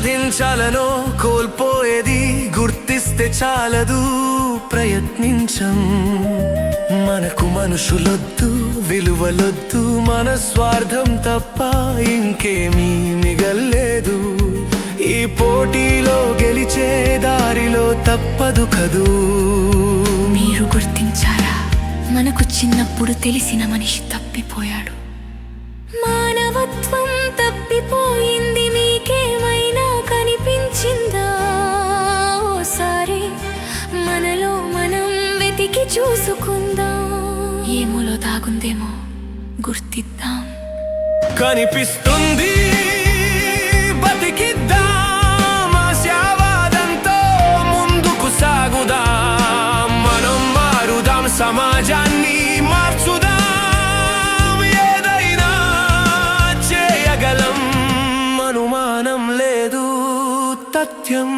సాధించాలనో కోల్పోయేది గుర్తిస్తే చాలదు, ప్రయత్నించం. మనకు మనుషులొద్దు, విలువలొద్దు, మన స్వార్థం తప్ప ఇంకేమీ మిగల్లేదు. ఈ పోటీలో గెలిచే దారిలో తప్పదు కదూ. మీరు గుర్తించారా, మనకు చిన్నప్పుడు తెలిసిన మనిషి తప్పిపోయాడు. మానవత్వం తప్పిపోయింది, మీకేమైనా కనిపించిందా? ఓసారి మనలో మనం వెతికి చూసుకుందాం. ఏమోలో దాగుందేమో గుర్తిద్దాం. కనిపిస్తుంది, బతికిద్దాం, ఆశావాదంతో ముందుకు సాగుదాం. మనం మారుదాం, సమాజాన్ని మార్చుదాం. ఏదైనా చేయగలం, అనుమానం లేదు, తథ్యం.